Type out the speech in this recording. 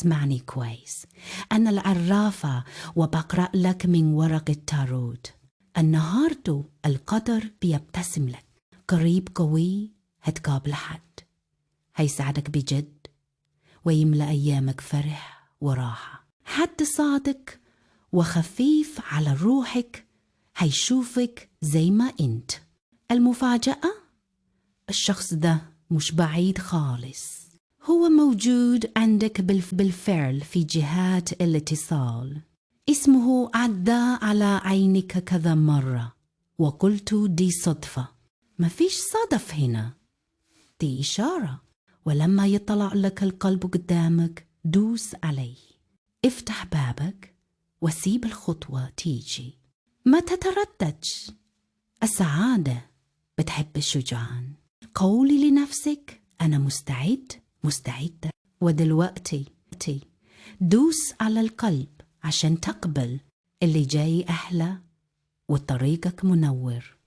اسمعني كويس. أنا العرافة وبقرأ لك من ورق التاروت. النهاردة القدر بيبتسم لك. قريب قوي هتقابل حد هيساعدك بجد ويملأ أيامك فرح وراحة. حد صادق وخفيف على روحك هيشوفك زي ما انت. المفاجأة الشخص ده مش بعيد خالص، هو موجود عندك بالفعل في جهات الاتصال. اسمه عدى على عينك كذا مرة وقلت دي صدفة. مفيش صدف هنا، دي إشارة. ولما يطلع لك القلب قدامك دوس عليه، افتح بابك وسيب الخطوة تيجي. ما تترددش، السعادة بتحب الشجعان. قولي لنفسك أنا مستعدة ودلوقتي دوس على القلب عشان تقبل اللي جاي أحلى وطريقك منور.